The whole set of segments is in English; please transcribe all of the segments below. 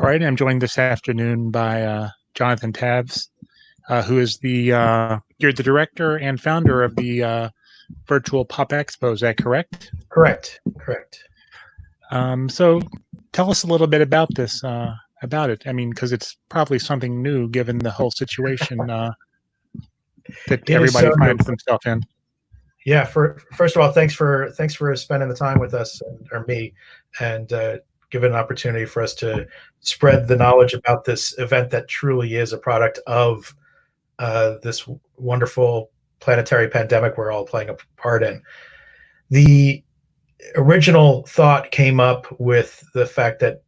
All right, I'm joined this afternoon by Jonathan Tavss, who is you're the director and founder of the Virtual Pop Expo. Is that correct? Correct. Correct. So tell us a little bit about this, about it. I mean, because it's probably something new given the whole situation that everybody finds themselves in. Yeah. First of all, thanks for spending the time with us or me, and giving an opportunity for us to spread the knowledge about this event that truly is a product of this wonderful planetary pandemic we're all playing a part in. The original thought came up with the fact that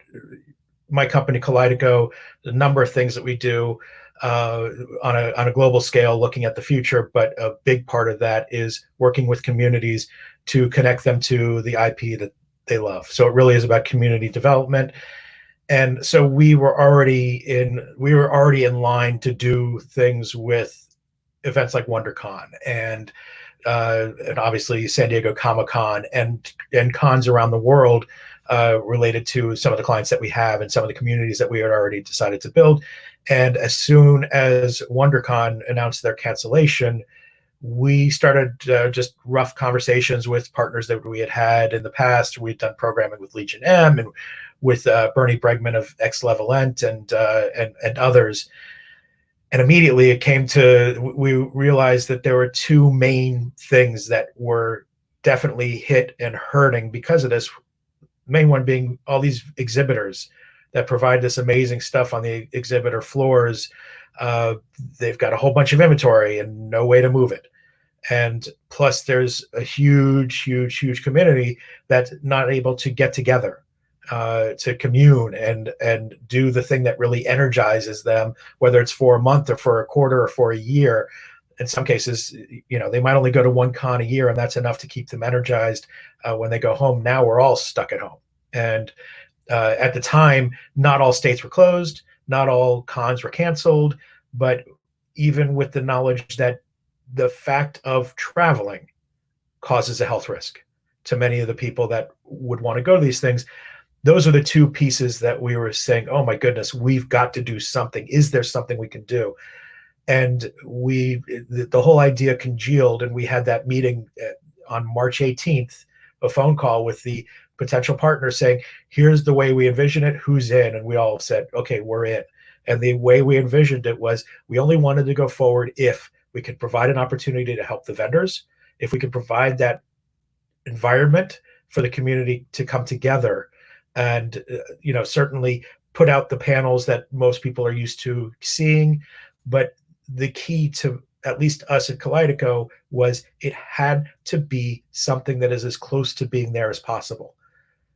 my company Kaleido, the number of things that we do on a global scale, looking at the future, but a big part of that is working with communities to connect them to the IP that they love. So it really is about community development. And so we were already in line to do things with events like WonderCon and obviously San Diego Comic-Con and cons around the world related to some of the clients that we have and some of the communities that we had already decided to build. And as soon as WonderCon announced their cancellation, we started just rough conversations with partners that we had in the past. We'd done programming with Legion M and with Bernie Bregman of X Level Ent and others. And immediately we realized that there were two main things that were definitely hit and hurting because of this. Main one being all these exhibitors that provide this amazing stuff on the exhibitor floors. They've got a whole bunch of inventory and no way to move it. And plus there's a huge community that's not able to get together to commune and do the thing that really energizes them, whether it's for a month or for a quarter or for a year. In some cases, they might only go to one con a year and that's enough to keep them energized when they go home. Now we're all stuck at home. And at the time, not all states were closed, not all cons were canceled, but even with the knowledge that the fact of traveling causes a health risk to many of the people that would want to go to these things, those are the two pieces that we were saying, oh my goodness, we've got to do something. Is there something we can do? And the whole idea congealed, and we had that meeting on March 18th, a phone call with the potential partner saying, here's the way we envision it, who's in? And we all said, okay, we're in. And the way we envisioned it was we only wanted to go forward if we could provide an opportunity to help the vendors, if we could provide that environment for the community to come together and, certainly put out the panels that most people are used to seeing. But the key to at least us at Kaleido was it had to be something that is as close to being there as possible.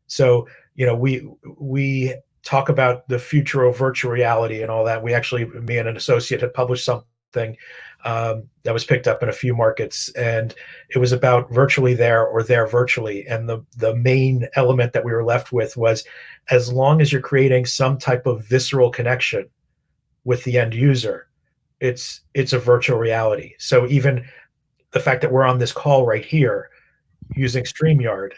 So, we talk about the future of virtual reality and all that. We actually, me and an associate had published something that was picked up in a few markets, and it was about virtually there or there virtually. And the main element that we were left with was, as long as you're creating some type of visceral connection with the end user, it's a virtual reality. So even the fact that we're on this call right here using StreamYard,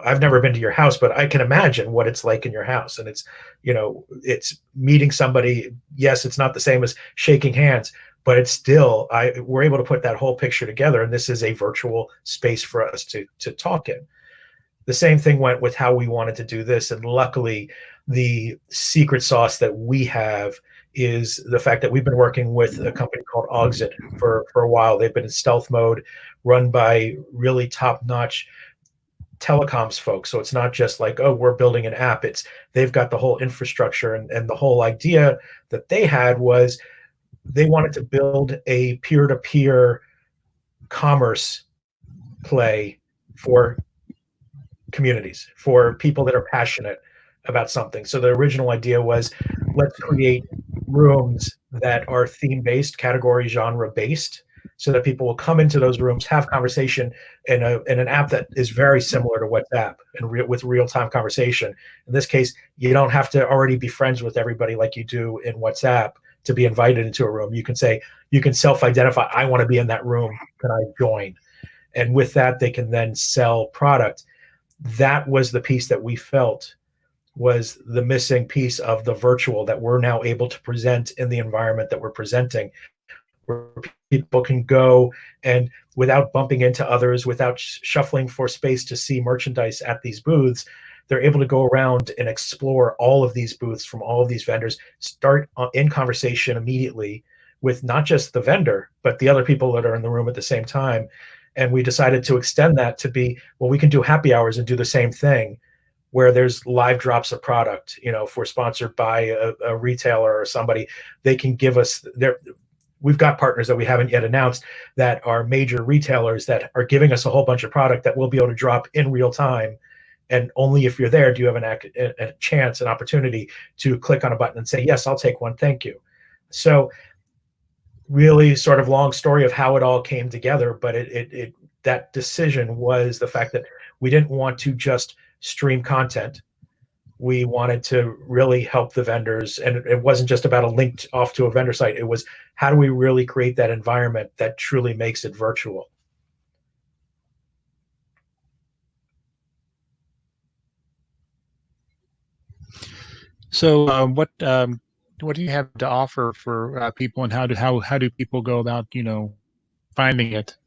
I've never been to your house, but I can imagine what it's like in your house. And it's, it's meeting somebody. Yes, it's not the same as shaking hands, but it's still, we're able to put that whole picture together. And this is a virtual space for us to talk in. The same thing went with how we wanted to do this. And luckily, the secret sauce that we have is the fact that we've been working with a company called Auxit for a while. They've been in stealth mode, run by really top-notch telecoms folks. So it's not just like, oh, we're building an app. They've got the whole infrastructure, and the whole idea that they had was they wanted to build a peer-to-peer commerce play for communities, for people that are passionate about something. So the original idea was, let's create rooms that are theme-based, category genre-based, so that people will come into those rooms, have conversation in an app that is very similar to WhatsApp and with real-time conversation. In this case, you don't have to already be friends with everybody like you do in WhatsApp to be invited into a room. You can say, you can self-identify, I want to be in that room, can I join? And with that, they can then sell product. That was the piece that we felt was the missing piece of the virtual that we're now able to present in the environment that we're presenting, where people can go and without bumping into others, without shuffling for space to see merchandise at these booths, they're able to go around and explore all of these booths from all of these vendors, start in conversation immediately with not just the vendor, but the other people that are in the room at the same time. And we decided to extend that to be, well, we can do happy hours and do the same thing, where there's live drops of product. You know, if we're sponsored by a retailer or somebody, they can give us their, we've got partners that we haven't yet announced that are major retailers that are giving us a whole bunch of product that we'll be able to drop in real time. And only if you're there do you have a chance, an opportunity to click on a button and say, yes, I'll take one, thank you. So really sort of long story of how it all came together, but that decision was the fact that we didn't want to just stream content. We wanted to really help the vendors, and it wasn't just about a link off to a vendor site. It was, how do we really create that environment that truly makes it virtual? So, what do you have to offer for people, and how do people go about, finding it?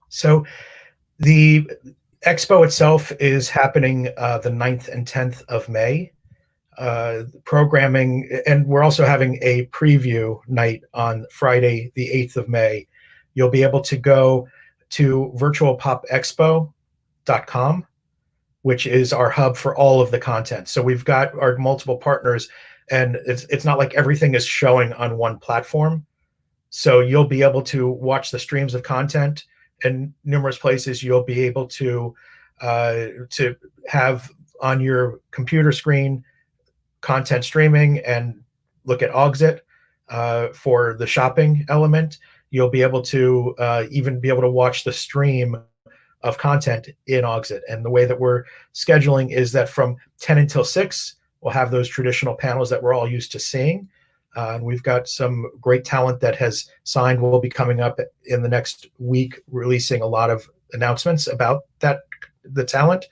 So the expo itself is happening the 9th and 10th of May. Programming, and we're also having a preview night on Friday, the 8th of May. You'll be able to go to virtualpopexpo.com, which is our hub for all of the content. So we've got our multiple partners, and it's not like everything is showing on one platform. So you'll be able to watch the streams of content in numerous places. You'll be able to have on your computer screen content streaming and look at Auxit for the shopping element. You'll be able to even be able to watch the stream of content in Auxit. And the way that we're scheduling is that from 10 until 6, we'll have those traditional panels that we're all used to seeing. And we've got some great talent that has signed. We'll be coming up in the next week, releasing a lot of announcements about the talent.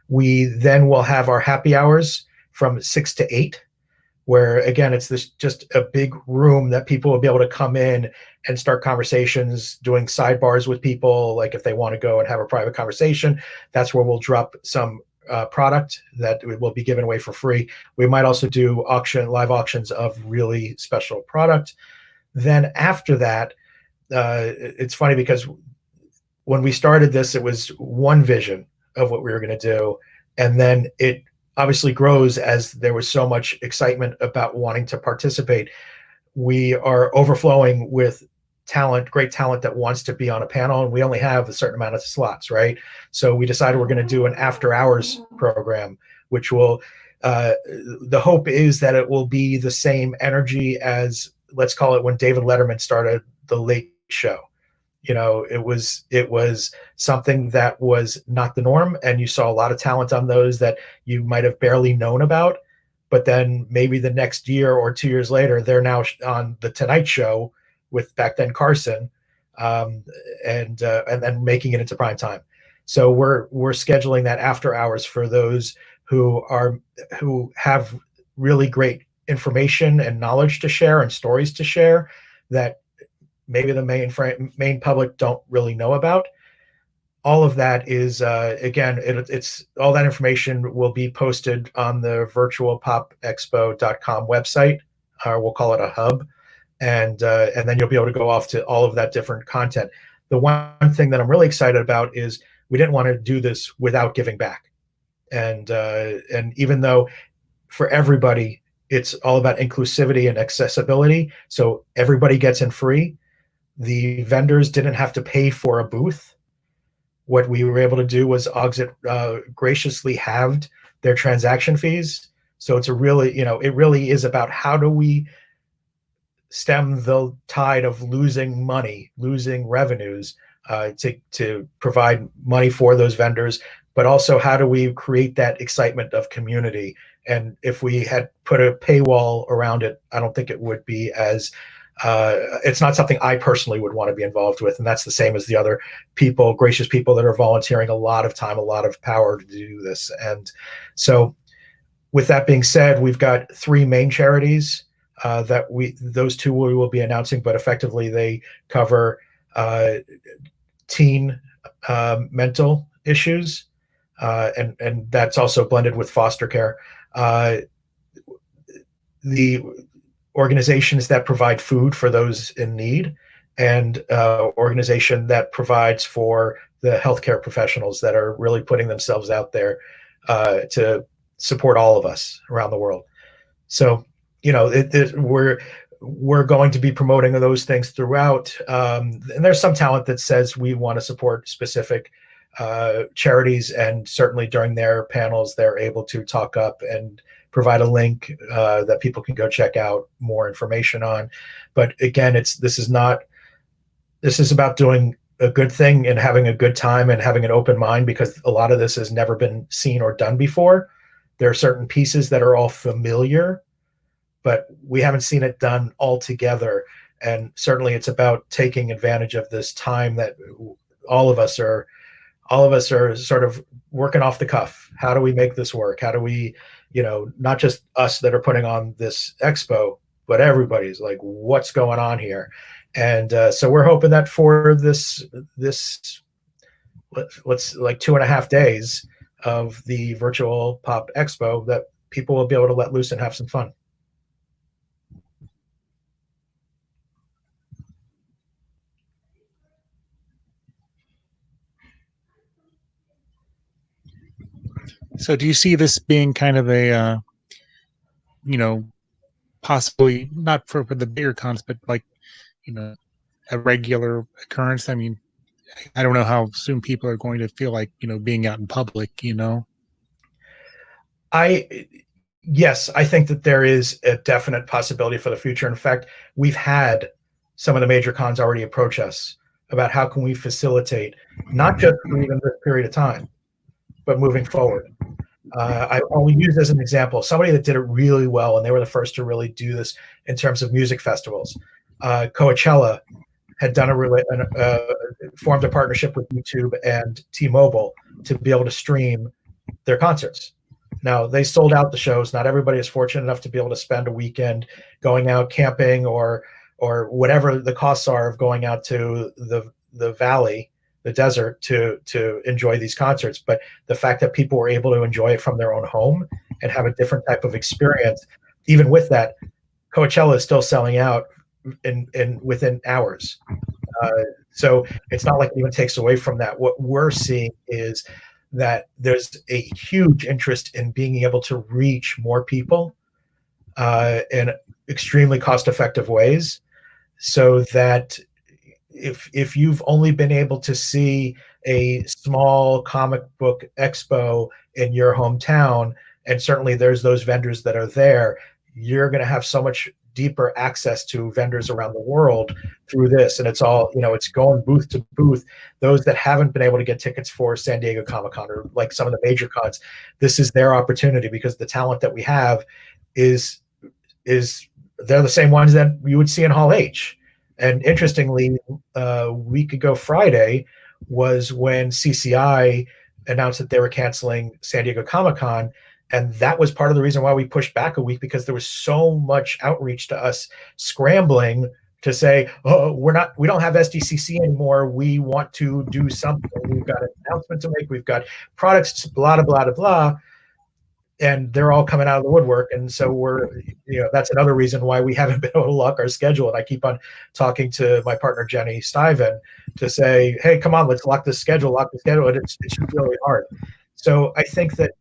We then will have our happy hours from 6 to 8, where again, it's just a big room that people will be able to come in and start conversations, doing sidebars with people. Like if they want to go and have a private conversation, that's where we'll drop some product that will be given away for free. We might also do live auctions of really special product. Then after that, it's funny because when we started this, it was one vision of what we were going to do. And then it obviously grows as there was so much excitement about wanting to participate. We are overflowing with talent, great talent that wants to be on a panel, and we only have a certain amount of slots, right? So we decided we're going to do an after hours program, which will, the hope is that it will be the same energy as, let's call it, when David Letterman started the Late Show. It was something that was not the norm, and you saw a lot of talent on those that you might have barely known about, but then maybe the next year or 2 years later, they're now on the Tonight Show with back then Carson, and then making it into prime time. So we're scheduling that after hours for those who have really great information and knowledge to share and stories to share that maybe the main public don't really know about. All of that is, again, it's all that information will be posted on the virtualpopexpo.com website, or we'll call it a hub, and then you'll be able to go off to all of that different content. The one thing that I'm really excited about is we didn't want to do this without giving back, and even though for everybody it's all about inclusivity and accessibility, so everybody gets in free. The vendors didn't have to pay for a booth. What we were able to do was Auxit graciously halved their transaction fees. So it's it really is about how do we stem the tide of losing money, losing revenues, to provide money for those vendors, but also how do we create that excitement of community? And if we had put a paywall around it, I don't think it would be as it's not something I personally would want to be involved with. And that's the same as the other people, gracious people that are volunteering a lot of time, a lot of power to do this. And so with that being said, we've got 3 main charities those 2 we will be announcing, but effectively they cover teen mental issues, and that's also blended with foster care. The organizations that provide food for those in need, and organization that provides for the healthcare professionals that are really putting themselves out there to support all of us around the world. So, we're going to be promoting those things throughout. And there's some talent that says we want to support specific charities, and certainly during their panels, they're able to talk up and provide a link that people can go check out more information on. But again, this is about doing a good thing and having a good time and having an open mind, because a lot of this has never been seen or done before. There are certain pieces that are all familiar, but we haven't seen it done all together. And certainly it's about taking advantage of this time that all of us are sort of working off the cuff. How do we make this work? How do we, not just us that are putting on this expo, but everybody's like, what's going on here? And so we're hoping that for this let's like 2.5 days of the Virtual Pop Expo, that people will be able to let loose and have some fun. So do you see this being kind of a, possibly not for the bigger cons, but like, a regular occurrence? I mean, I don't know how soon people are going to feel like, being out in public, Yes, I think that there is a definite possibility for the future. In fact, we've had some of the major cons already approach us about how can we facilitate, not just for even this period of time, but moving forward. I'll use as an example somebody that did it really well, and they were the first to really do this in terms of music festivals. Coachella had done formed a partnership with YouTube and T-Mobile to be able to stream their concerts. Now, they sold out the shows. Not everybody is fortunate enough to be able to spend a weekend going out camping or whatever the costs are of going out to the valley, the desert, to enjoy these concerts. But the fact that people were able to enjoy it from their own home and have a different type of experience, even with that, Coachella is still selling out in within hours. So it's not like it even takes away from that. What we're seeing is that there's a huge interest in being able to reach more people in extremely cost-effective ways, so that if you've only been able to see a small comic book expo in your hometown, and certainly there's those vendors that are there, you're going to have so much deeper access to vendors around the world through this. And it's all, it's going booth to booth. Those that haven't been able to get tickets for San Diego Comic-Con or like some of the major cons, this is their opportunity, because the talent that we have is they're the same ones that you would see in Hall H. And interestingly, a week ago Friday was when CCI announced that they were canceling San Diego Comic-Con. And that was part of the reason why we pushed back a week, because there was so much outreach to us scrambling to say, oh, we don't have SDCC anymore. We want to do something. We've got an announcement to make. We've got products, blah, blah, blah, blah. And they're all coming out of the woodwork. And so that's another reason why we haven't been able to lock our schedule. And I keep on talking to my partner, Jenny Stiven, to say, hey, come on, let's lock the schedule. And it's really hard. So I think that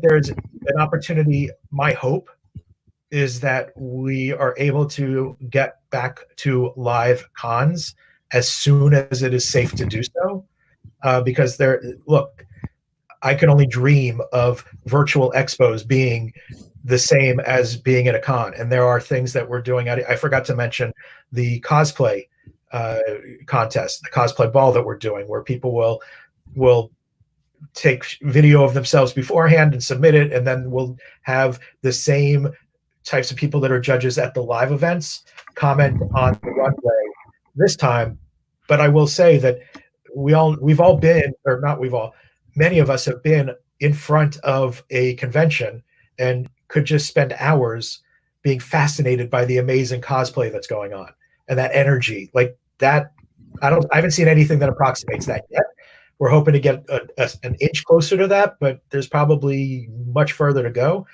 there's an opportunity. My hope is that we are able to get back to live cons as soon as it is safe to do so, because I can only dream of virtual expos being the same as being at a con. And there are things that we're doing. I forgot to mention the cosplay contest, the cosplay ball that we're doing, where people will take video of themselves beforehand and submit it, and then we'll have the same types of people that are judges at the live events comment on the runway this time. But I will say that many of us have been in front of a convention and could just spend hours being fascinated by the amazing cosplay that's going on and that energy like that. I haven't seen anything that approximates that yet. We're hoping to get an inch closer to that, but there's probably much further to go.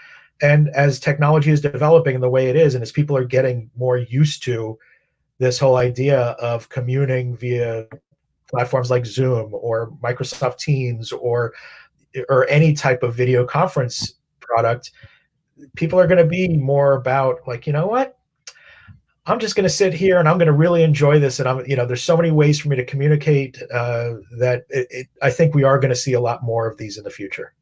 And as technology is developing in the way it is, and as people are getting more used to this whole idea of communing via platforms like Zoom or Microsoft Teams or any type of video conference product, people are going to be more about like, you know what? I'm just going to sit here and I'm going to really enjoy this. And there's so many ways for me to communicate that I think we are going to see a lot more of these in the future.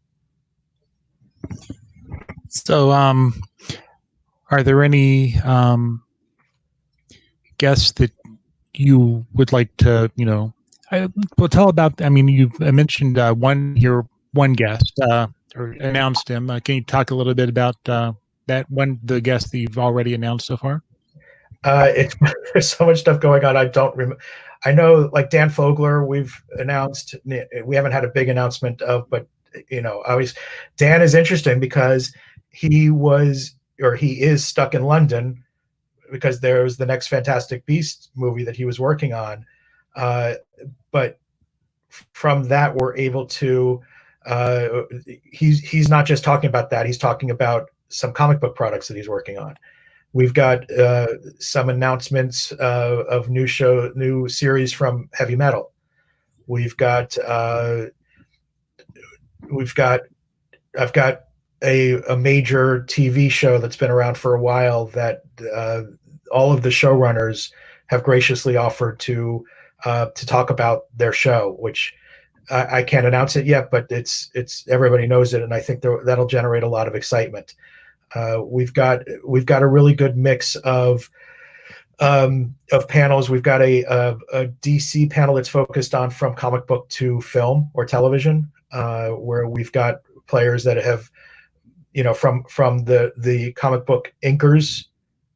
So, are there any guests that you would like to, well, tell about? I mean, you've mentioned one guest or announced him. Can you talk a little bit about the guest that you've already announced so far? There's so much stuff going on. I don't remember. I know like Dan Fogler, we've announced. We haven't had a big announcement of, but Dan is interesting because he is stuck in London because there's the next Fantastic Beasts movie that he was working on. But from that, we're able to. He's not just talking about that. He's talking about some comic book products that he's working on. We've got some announcements of new series from Heavy Metal. I've got a major TV show that's been around for a while that all of the showrunners have graciously offered to talk about their show, which I can't announce it yet, but it's everybody knows it, and I think that'll generate a lot of excitement. We've got a really good mix of panels. We've got a DC panel that's focused on from comic book to film or television, where we've got players that have, from the comic book inkers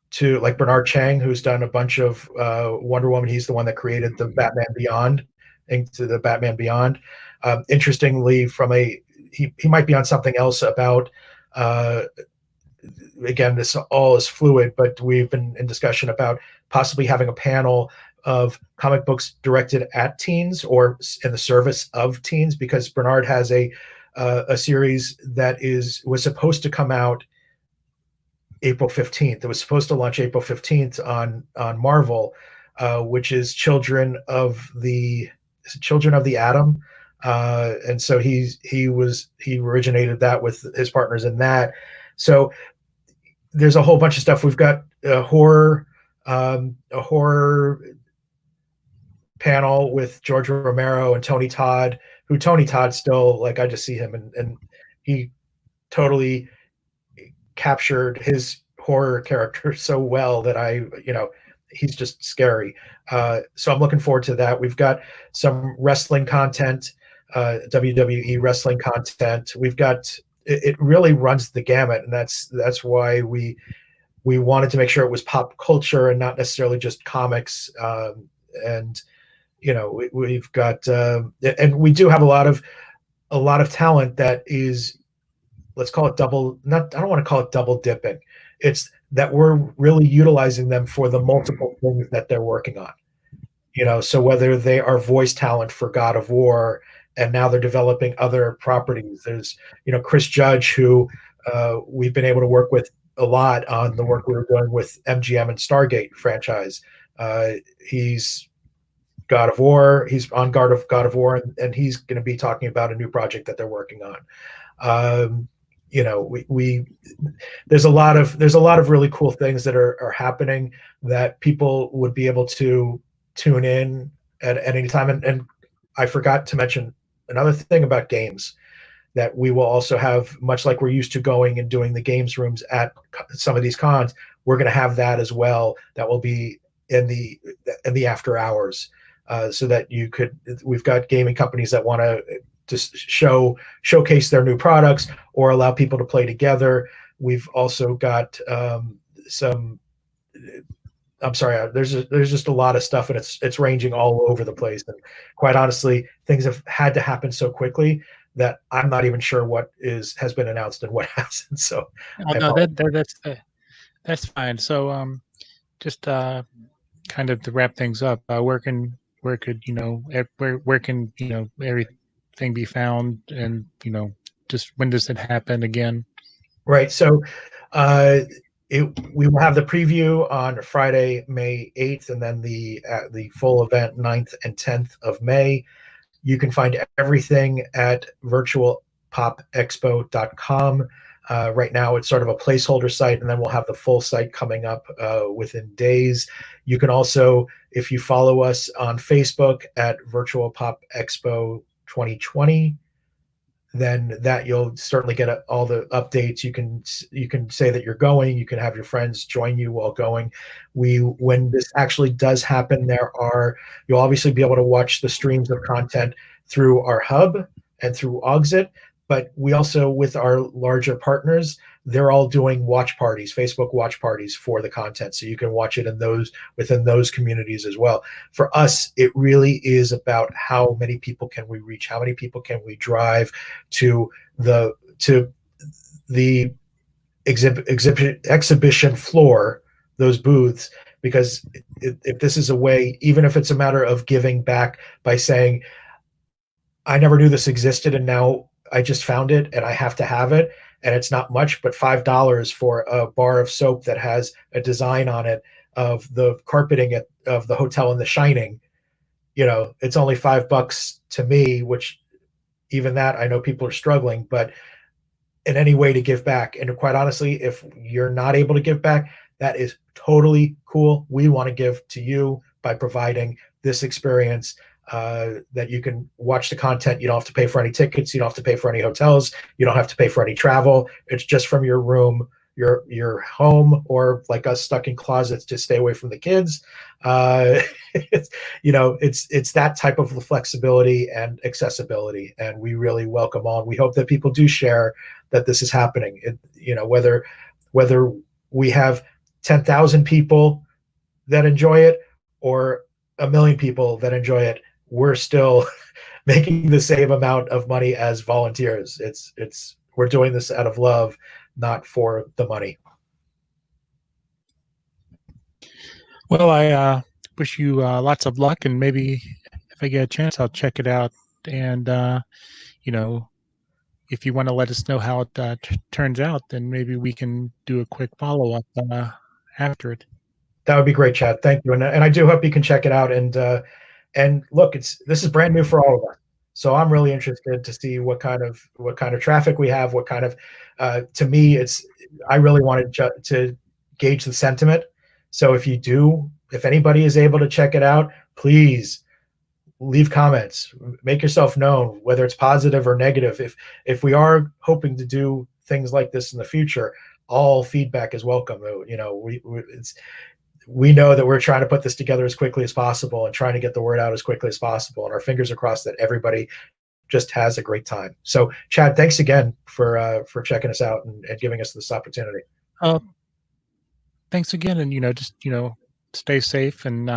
to like Bernard Chang, who's done a bunch of Wonder Woman. He's the one that created the Batman Beyond, into the Batman Beyond. Interestingly, he might be on something else about. Again, this all is fluid, but we've been in discussion about possibly having a panel of comic books directed at teens or in the service of teens, because Bernard has a series that was supposed to come out April 15th. It was supposed to launch April 15th on Marvel, which is Children of the Atom. And so he originated that with his partners in that. So there's a whole bunch of stuff. We've got a horror panel with George Romero and Tony Todd, who Tony Todd still, like, I just see him and he totally captured his horror character so well that he's just scary. So I'm looking forward to that. We've got some wrestling content, WWE wrestling content. We've got, it really runs the gamut, and that's why we wanted to make sure it was pop culture and not necessarily just comics. And we've got and we do have a lot of talent that is, let's call it I don't want to call it double dipping. It's that we're really utilizing them for the multiple things that they're working on. So whether they are voice talent for God of War, and now they're developing other properties. There's, Chris Judge, who we've been able to work with a lot on the work we were doing with MGM and Stargate franchise. He's God of War. He's on God of War, and he's going to be talking about a new project that they're working on. There's a lot of really cool things that are happening that people would be able to tune in at any time. And I forgot to mention another thing about games, that we will also have, much like we're used to going and doing the games rooms at some of these cons, we're going to have that as well. That will be in the after hours, so that we've got gaming companies that want to just showcase their new products or allow people to play together. We've also got there's just a lot of stuff, and it's ranging all over the place. And quite honestly, things have had to happen so quickly that I'm not even sure what has been announced and what hasn't. So Oh, I no, apologize. that's fine. So, just kind of to wrap things up, where could where can everything be found, and just when does it happen again? Right. So uh, we will have the preview on Friday, May 8th, and then the full event 9th and 10th of May. You can find everything at virtualpopexpo.com. Right now, it's sort of a placeholder site, and then we'll have the full site coming up within days. You can also, if you follow us on Facebook at Virtual Pop Expo 2020, then that you'll certainly get all the updates. You can say that you're going. You can have your friends join you while going. When this actually does happen, you'll obviously be able to watch the streams of content through our hub and through Auxit. But we also, with our larger partners, they're all doing watch parties, Facebook watch parties for the content, so you can watch it within those communities as well. For us, it really is about how many people can we reach, how many people can we drive to the exhibition floor, those booths, because if this is a way, even if it's a matter of giving back by saying, I never knew this existed and now I just found it and I have to have it, and it's not much, but $5 for a bar of soap that has a design on it of the carpeting of the hotel in The Shining, it's only $5 to me, which even that I know people are struggling, but in any way to give back. And quite honestly, if you're not able to give back, that is totally cool. We want to give to you by providing this experience, that you can watch the content. You don't have to pay for any tickets. You don't have to pay for any hotels. You don't have to pay for any travel. It's just from your room, your home, or like us stuck in closets to stay away from the kids. It's that type of flexibility and accessibility, and we really welcome all. We hope that people do share that this is happening. Whether we have 10,000 people that enjoy it or a million people that enjoy it, we're still making the same amount of money as volunteers. We're doing this out of love, not for the money. Well, I wish you lots of luck, and maybe if I get a chance, I'll check it out. And you know, if you want to let us know how it turns out, then maybe we can do a quick follow up after it. That would be great, Chad. Thank you, and I do hope you can check it out. And look, this is brand new for all of us, so I'm really interested to see what kind of traffic we have. What kind of to me, I really wanted to gauge the sentiment. So if anybody is able to check it out, please leave comments, make yourself known, whether it's positive or negative. If we are hoping to do things like this in the future, all feedback is welcome. We know that we're trying to put this together as quickly as possible and trying to get the word out as quickly as possible. And our fingers are crossed that everybody just has a great time. So, Chad, thanks again for checking us out and giving us this opportunity. Uh, Thanks again, and just stay safe. And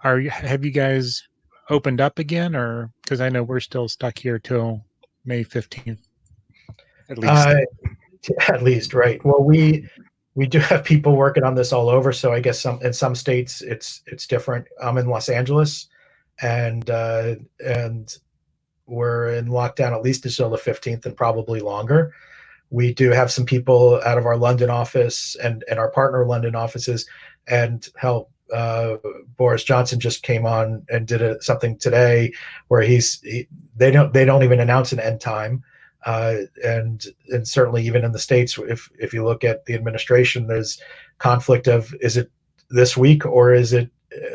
have you guys opened up again, or because I know we're still stuck here till May 15th at least. Uh, at least, right? Well, we do have people working on this all over. So I guess in some states it's different. I'm in Los Angeles, and we're in lockdown at least until the 15th and probably longer. We do have some people out of our London office and our partner London offices, and hell, Boris Johnson just came on and did something today where they don't even announce an end time, and certainly even in the states, if you look at the administration, there's conflict of, is it this week or is it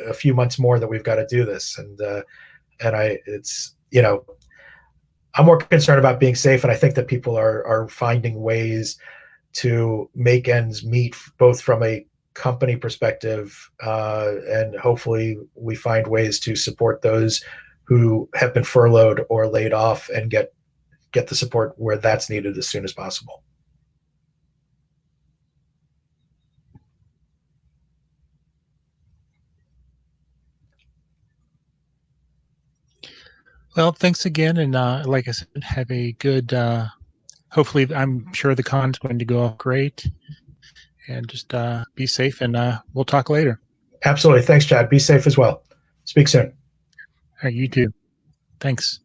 a few months more that we've got to do this, and it's I'm more concerned about being safe, and I think that people are finding ways to make ends meet, both from a company perspective, and hopefully we find ways to support those who have been furloughed or laid off and get the support where that's needed as soon as possible. Well, thanks again, and like I said, have a good. Hopefully, I'm sure the con's going to go off great, and just be safe. And we'll talk later. Absolutely. Thanks, Chad. Be safe as well. Speak soon. All right, you too. Thanks.